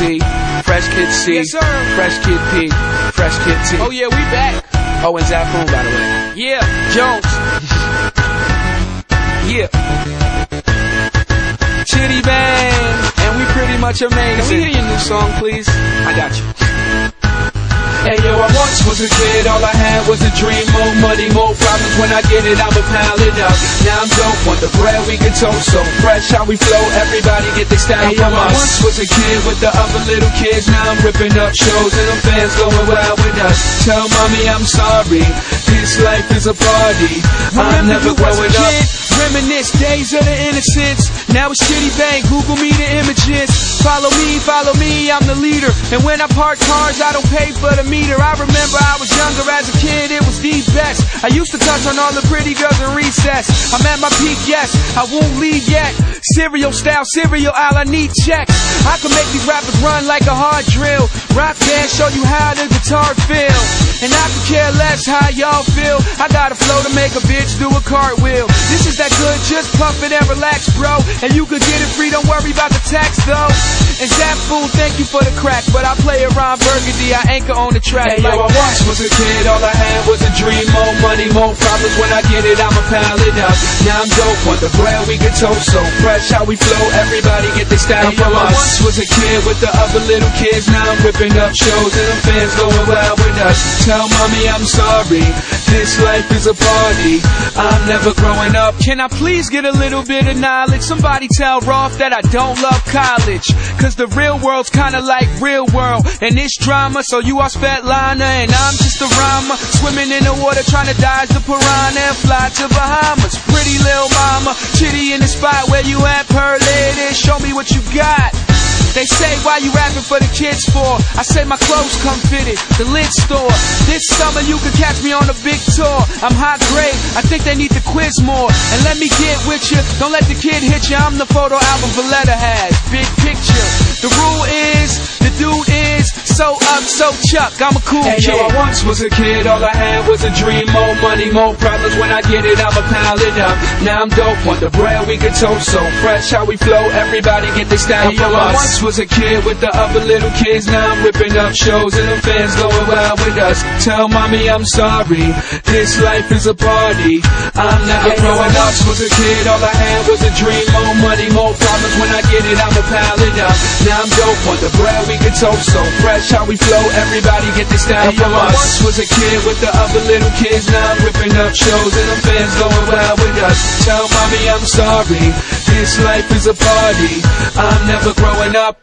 Z, Fresh Kid C, Yes, sir. Fresh Kid P, Fresh Kid T. Oh yeah, we back. Oh, and Zafoon, by the way. Yeah, Jones. Yeah. Chitty Bang, and we pretty much amazing. Can we hear your new song, please? I got you. Hey yo, I once was a kid, all I had was a dream. More money, more problems, when I get it, I'ma pile it up. Now I'm dope, want the bread, we can toast. So fresh how we flow, everybody get their style from us. I once was a kid with the other little kids. Now I'm ripping up shows and the fans going wild with us. Tell mommy I'm sorry, this life is a party. I'm never growing up. Reminisce days of the innocence. Now it's Chitty Bang, Google me the images. Follow me, I'm the leader. And when I park cars, I don't pay for the meter. I remember I was younger as a kid, it was the best. I used to touch on all the pretty girls in recess. I'm at my peak, yes, I won't leave yet. Cereal style, cereal aisle, I need checks. I can make these rappers run like a hard drill. Rock band, show you how the guitar feel. And I could care less how y'all feel. I got a flow to make a bitch do a cartwheel. This is that good, just puff it and relax, bro. And you could get it free, don't worry about the tax, though. And Zafoon, thank you for the crack, but I play around Burgundy, I anchor on the track. Hey yo, I once was a kid, all I had was a dream. More money, more problems, when I get it, I'ma pile it up. Now I'm dope, want the bread, we can toast. So fresh how we flow, everybody get their style from us. I once was a kid with the other little kids. Now I'm ripping up shows and the fans going wild with us. Tell mommy I'm sorry, this life is a party. I'm never growing up. Can I please get a little bit of knowledge? Somebody tell Roth that I don't love college. Cause the real world's kinda like real world. And it's drama, so you are Svetlana and I'm just a rhymer. Swimming in the water trying to dodge the piranha and fly to Bahamas. Pretty little mama, Chitty in the spot where you at, per lady. Show me what you got. They say, why you rapping for the kids for? I say my clothes come fitted, the lid store. This summer you can catch me on a big tour. I'm hot grade, I think they need to quiz more. And let me get with you, don't let the kid hit you. I'm the photo album Valletta has, big picture. The rule is, the dude is so up, so Chuck, I'm a cool kid. Yo, I once was a kid, all I had was a dream. More money, more problems, when I get it, I'ma pile it up. Now I'm dope, want the bread, we can toast. So fresh how we flow, everybody get their style from us. Was a kid with the other little kids. Now I'm ripping up shows and the fans going wild with us. Tell mommy I'm sorry, this life is a party. I'm never growing up. Was a kid, all I had was a dream. More money, more problems, when I get it, I'ma pile it up. Now I'm dope, want the bread, we can toast. So fresh how we flow, everybody get this style from us. I once was a kid with the other little kids. Now I'm ripping up shows and the fans going wild with us. Tell mommy I'm sorry, this life is a party. I'm never growing up.